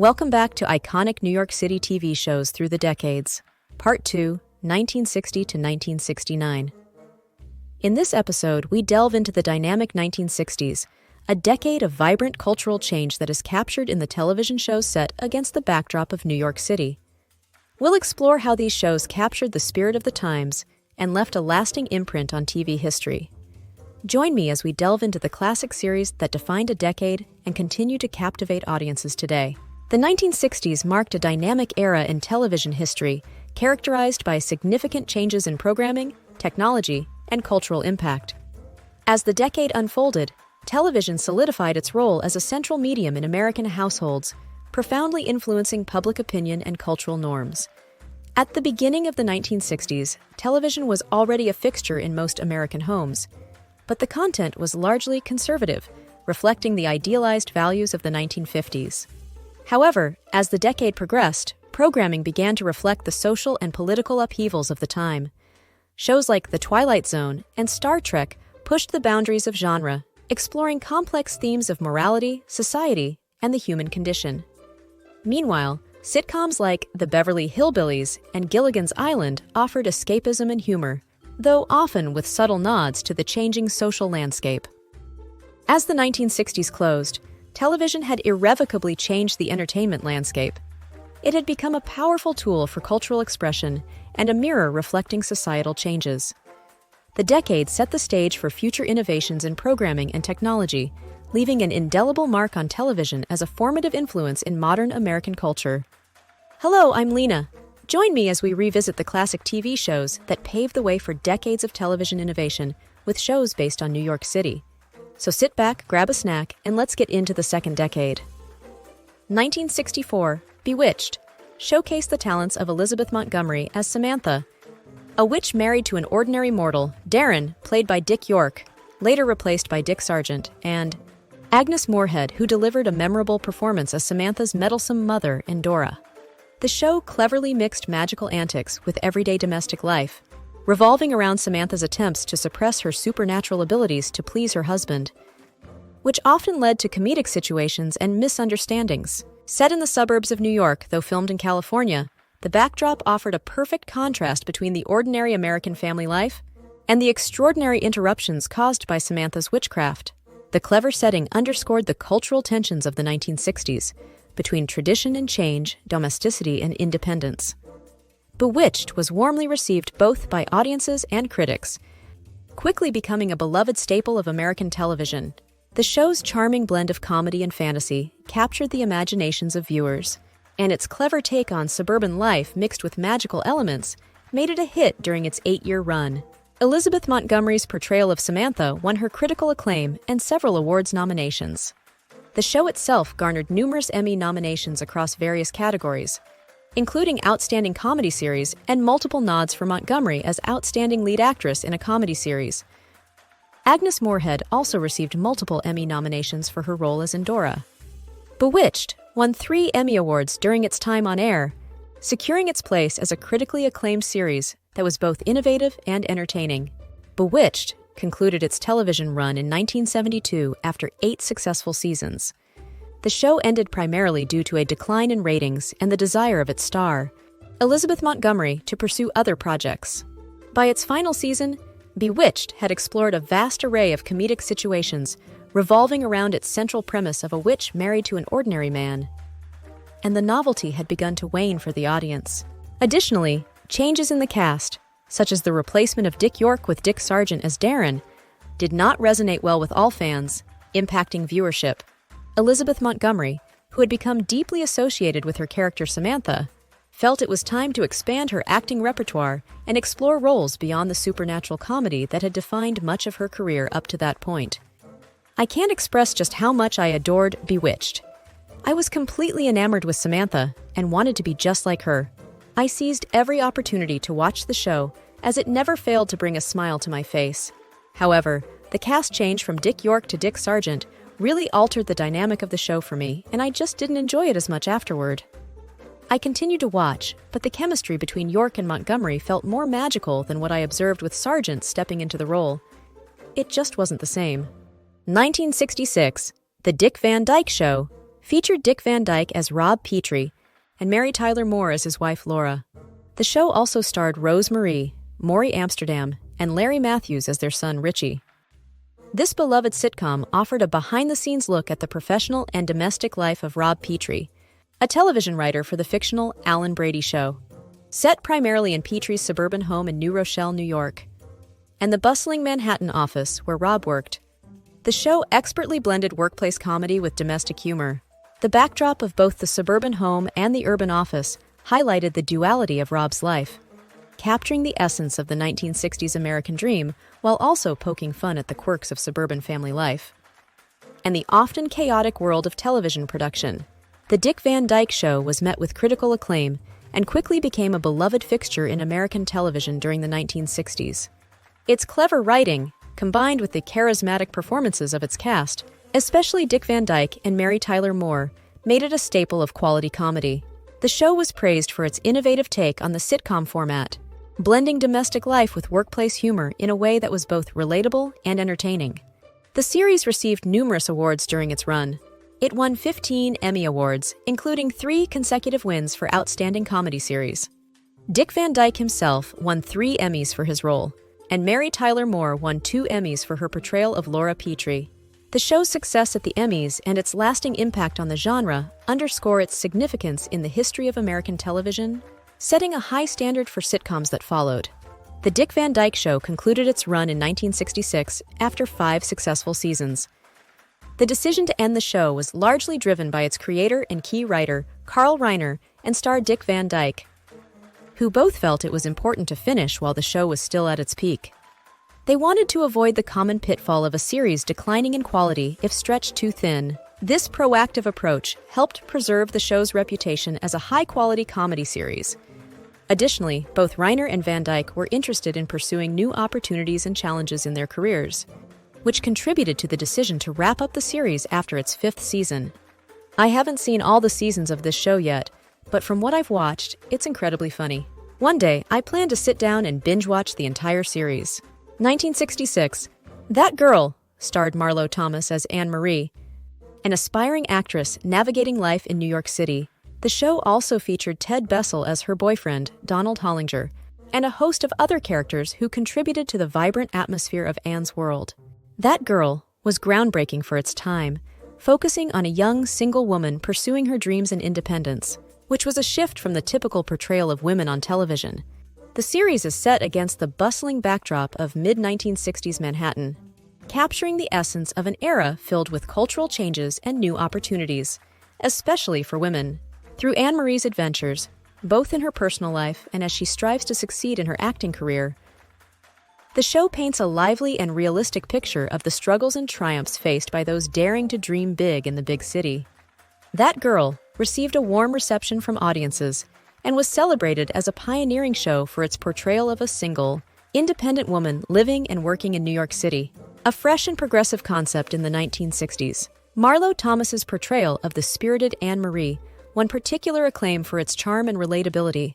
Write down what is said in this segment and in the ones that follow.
Welcome back to iconic New York City TV shows through the decades. Part 2, 1960 to 1969. In this episode, we delve into the dynamic 1960s, a decade of vibrant cultural change that is captured in the television shows set against the backdrop of New York City. We'll explore how these shows captured the spirit of the times and left a lasting imprint on TV history. Join me as we delve into the classic series that defined a decade and continue to captivate audiences today. The 1960s marked a dynamic era in television history, characterized by significant changes in programming, technology, and cultural impact. As the decade unfolded, television solidified its role as a central medium in American households, profoundly influencing public opinion and cultural norms. At the beginning of the 1960s, television was already a fixture in most American homes, but the content was largely conservative, reflecting the idealized values of the 1950s. However, as the decade progressed, programming began to reflect the social and political upheavals of the time. Shows like The Twilight Zone and Star Trek pushed the boundaries of genre, exploring complex themes of morality, society, and the human condition. Meanwhile, sitcoms like The Beverly Hillbillies and Gilligan's Island offered escapism and humor, though often with subtle nods to the changing social landscape. As the 1960s closed, television had irrevocably changed the entertainment landscape. It had become a powerful tool for cultural expression and a mirror reflecting societal changes. The decade set the stage for future innovations in programming and technology, leaving an indelible mark on television as a formative influence in modern American culture. Hello, I'm Lena. Join me as we revisit the classic TV shows that paved the way for decades of television innovation with shows based on New York City. So sit back, grab a snack, and let's get into the second decade. 1964, Bewitched, showcased the talents of Elizabeth Montgomery as Samantha, a witch married to an ordinary mortal, Darren, played by Dick York, later replaced by Dick Sargent, and Agnes Moorehead, who delivered a memorable performance as Samantha's meddlesome mother, Endora. The show cleverly mixed magical antics with everyday domestic life, revolving around Samantha's attempts to suppress her supernatural abilities to please her husband, which often led to comedic situations and misunderstandings. Set in the suburbs of New York, though filmed in California, the backdrop offered a perfect contrast between the ordinary American family life and the extraordinary interruptions caused by Samantha's witchcraft. The clever setting underscored the cultural tensions of the 1960s between tradition and change, domesticity and independence. Bewitched was warmly received both by audiences and critics, quickly becoming a beloved staple of American television. The show's charming blend of comedy and fantasy captured the imaginations of viewers, and its clever take on suburban life mixed with magical elements made it a hit during its 8-year run. Elizabeth Montgomery's portrayal of Samantha won her critical acclaim and several awards nominations. The show itself garnered numerous Emmy nominations across various categories, including Outstanding Comedy Series and multiple nods for Montgomery as Outstanding Lead Actress in a Comedy Series. Agnes Moorehead also received multiple Emmy nominations for her role as Endora. Bewitched won 3 Emmy Awards during its time on air, securing its place as a critically acclaimed series that was both innovative and entertaining. Bewitched concluded its television run in 1972 after 8 successful seasons. The show ended primarily due to a decline in ratings and the desire of its star, Elizabeth Montgomery, to pursue other projects. By its final season, Bewitched had explored a vast array of comedic situations revolving around its central premise of a witch married to an ordinary man, and the novelty had begun to wane for the audience. Additionally, changes in the cast, such as the replacement of Dick York with Dick Sargent as Darren, did not resonate well with all fans, impacting viewership. Elizabeth Montgomery, who had become deeply associated with her character Samantha, felt it was time to expand her acting repertoire and explore roles beyond the supernatural comedy that had defined much of her career up to that point. I can't express just how much I adored Bewitched. I was completely enamored with Samantha and wanted to be just like her. I seized every opportunity to watch the show, as it never failed to bring a smile to my face. However, the cast change from Dick York to Dick Sargent really altered the dynamic of the show for me, and I just didn't enjoy it as much afterward. I continued to watch, but the chemistry between York and Montgomery felt more magical than what I observed with Sargent stepping into the role. It just wasn't the same. 1966, The Dick Van Dyke Show, featured Dick Van Dyke as Rob Petrie and Mary Tyler Moore as his wife Laura. The show also starred Rose Marie, Maury Amsterdam, and Larry Matthews as their son Richie. This beloved sitcom offered a behind-the-scenes look at the professional and domestic life of Rob Petrie, a television writer for the fictional Alan Brady Show. Set primarily in Petrie's suburban home in New Rochelle, New York, and the bustling Manhattan office where Rob worked, the show expertly blended workplace comedy with domestic humor. The backdrop of both the suburban home and the urban office highlighted the duality of Rob's life, capturing the essence of the 1960s American dream while also poking fun at the quirks of suburban family life. And the often chaotic world of television production. The Dick Van Dyke Show was met with critical acclaim and quickly became a beloved fixture in American television during the 1960s. Its clever writing, combined with the charismatic performances of its cast, especially Dick Van Dyke and Mary Tyler Moore, made it a staple of quality comedy. The show was praised for its innovative take on the sitcom format, blending domestic life with workplace humor in a way that was both relatable and entertaining. The series received numerous awards during its run. It won 15 Emmy Awards, including 3 consecutive wins for Outstanding Comedy Series. Dick Van Dyke himself won 3 Emmys for his role, and Mary Tyler Moore won 2 Emmys for her portrayal of Laura Petrie. The show's success at the Emmys and its lasting impact on the genre underscore its significance in the history of American television, setting a high standard for sitcoms that followed. The Dick Van Dyke Show concluded its run in 1966 after 5 successful seasons. The decision to end the show was largely driven by its creator and key writer, Carl Reiner, and star Dick Van Dyke, who both felt it was important to finish while the show was still at its peak. They wanted to avoid the common pitfall of a series declining in quality if stretched too thin. This proactive approach helped preserve the show's reputation as a high-quality comedy series. Additionally, both Reiner and Van Dyke were interested in pursuing new opportunities and challenges in their careers, which contributed to the decision to wrap up the series after its 5th season. I haven't seen all the seasons of this show yet, but from what I've watched, it's incredibly funny. One day, I plan to sit down and binge-watch the entire series. 1966, That Girl starred Marlo Thomas as Anne Marie, an aspiring actress navigating life in New York City. The show also featured Ted Bessel as her boyfriend, Donald Hollinger, and a host of other characters who contributed to the vibrant atmosphere of Anne's world. That Girl was groundbreaking for its time, focusing on a young, single woman pursuing her dreams and independence, which was a shift from the typical portrayal of women on television. The series is set against the bustling backdrop of mid-1960s Manhattan, capturing the essence of an era filled with cultural changes and new opportunities, especially for women. Through Anne Marie's adventures, both in her personal life and as she strives to succeed in her acting career, the show paints a lively and realistic picture of the struggles and triumphs faced by those daring to dream big in the big city. That Girl received a warm reception from audiences and was celebrated as a pioneering show for its portrayal of a single, independent woman living and working in New York City, a fresh and progressive concept in the 1960s. Marlo Thomas's portrayal of the spirited Anne Marie won particular acclaim for its charm and relatability,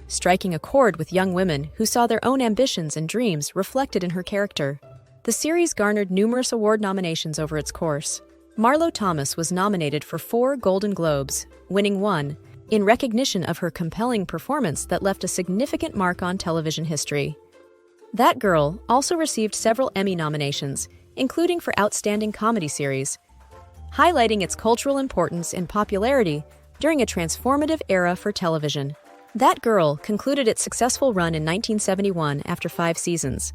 striking a chord with young women who saw their own ambitions and dreams reflected in her character. The series garnered numerous award nominations over its course. Marlo Thomas was nominated for 4 Golden Globes, winning 1, in recognition of her compelling performance that left a significant mark on television history. That Girl also received several Emmy nominations, including for Outstanding Comedy Series, highlighting its cultural importance and popularity during a transformative era for television. That Girl concluded its successful run in 1971 after 5 seasons.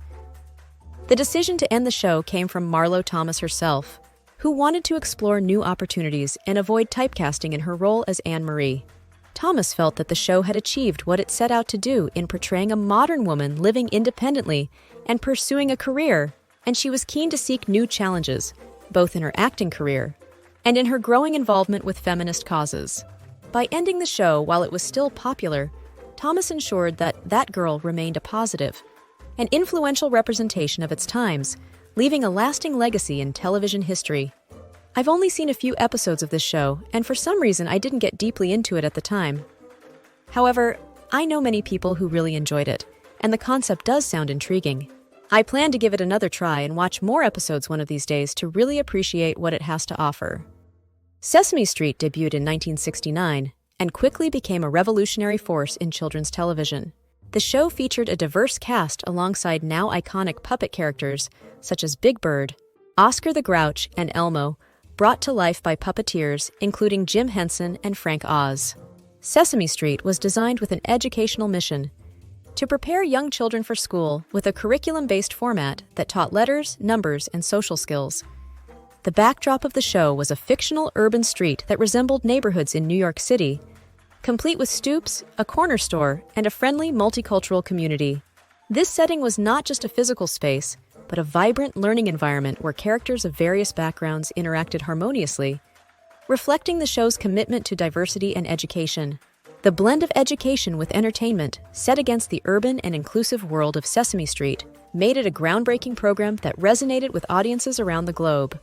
The decision to end the show came from Marlo Thomas herself, who wanted to explore new opportunities and avoid typecasting in her role as Anne Marie. Thomas felt that the show had achieved what it set out to do in portraying a modern woman living independently and pursuing a career, and she was keen to seek new challenges, both in her acting career and in her growing involvement with feminist causes. By ending the show while it was still popular, Thomas ensured that That Girl remained a positive and influential representation of its times, leaving a lasting legacy in television history. I've only seen a few episodes of this show, and for some reason I didn't get deeply into it at the time. However, I know many people who really enjoyed it, and the concept does sound intriguing. I plan to give it another try and watch more episodes one of these days to really appreciate what it has to offer. Sesame Street debuted in 1969 and quickly became a revolutionary force in children's television. The show featured a diverse cast alongside now iconic puppet characters such as Big Bird, Oscar the Grouch, and Elmo, brought to life by puppeteers including Jim Henson and Frank Oz. Sesame Street was designed with an educational mission to prepare young children for school with a curriculum-based format that taught letters, numbers, and social skills. The backdrop of the show was a fictional urban street that resembled neighborhoods in New York City, complete with stoops, a corner store, and a friendly multicultural community. This setting was not just a physical space, but a vibrant learning environment where characters of various backgrounds interacted harmoniously, reflecting the show's commitment to diversity and education. The blend of education with entertainment, set against the urban and inclusive world of Sesame Street, made it a groundbreaking program that resonated with audiences around the globe.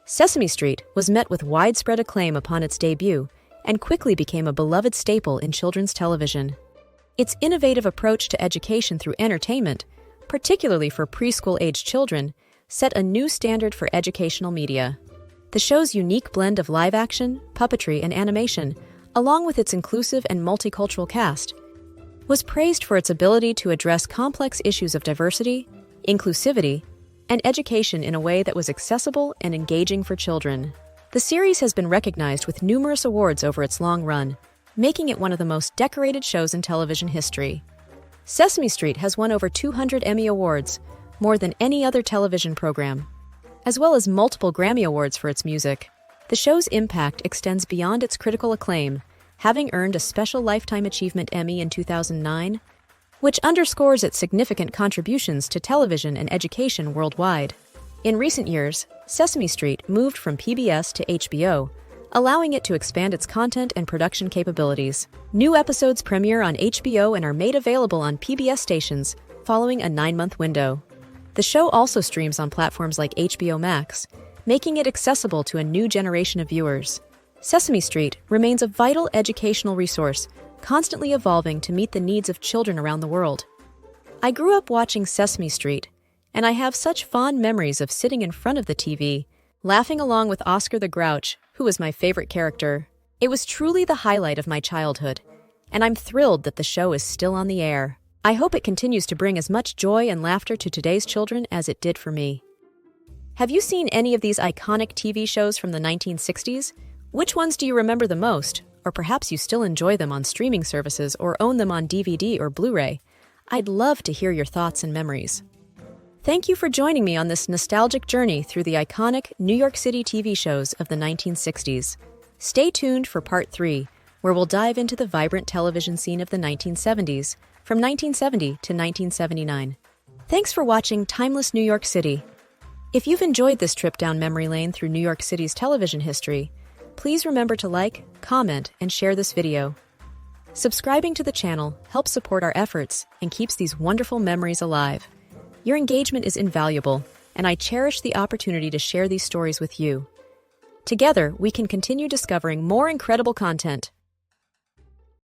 Sesame Street was met with widespread acclaim upon its debut and quickly became a beloved staple in children's television. Its innovative approach to education through entertainment, particularly for preschool-aged children, set a new standard for educational media. The show's unique blend of live-action, puppetry, and animation, along with its inclusive and multicultural cast, was praised for its ability to address complex issues of diversity, inclusivity, and education in a way that was accessible and engaging for children. The series has been recognized with numerous awards over its long run, making it one of the most decorated shows in television history. Sesame Street has won over 200 Emmy Awards, more than any other television program, as well as multiple Grammy Awards for its music. The show's impact extends beyond its critical acclaim, having earned a Special Lifetime Achievement Emmy in 2009, which underscores its significant contributions to television and education worldwide. In recent years, Sesame Street moved from PBS to HBO, allowing it to expand its content and production capabilities. New episodes premiere on HBO and are made available on PBS stations following a 9-month window. The show also streams on platforms like HBO Max, making it accessible to a new generation of viewers. Sesame Street remains a vital educational resource, constantly evolving to meet the needs of children around the world. I grew up watching Sesame Street, and I have such fond memories of sitting in front of the TV, laughing along with Oscar the Grouch, who was my favorite character. It was truly the highlight of my childhood, and I'm thrilled that the show is still on the air. I hope it continues to bring as much joy and laughter to today's children as it did for me. Have you seen any of these iconic TV shows from the 1960s? Which ones do you remember the most? Or perhaps you still enjoy them on streaming services or own them on DVD or Blu-ray? I'd love to hear your thoughts and memories. Thank you for joining me on this nostalgic journey through the iconic New York City TV shows of the 1960s. Stay tuned for Part 3, where we'll dive into the vibrant television scene of the 1970s, from 1970 to 1979. Thanks for watching Timeless New York City. If you've enjoyed this trip down memory lane through New York City's television history, please remember to like, comment, and share this video. Subscribing to the channel helps support our efforts and keeps these wonderful memories alive. Your engagement is invaluable, and I cherish the opportunity to share these stories with you. Together, we can continue discovering more incredible content.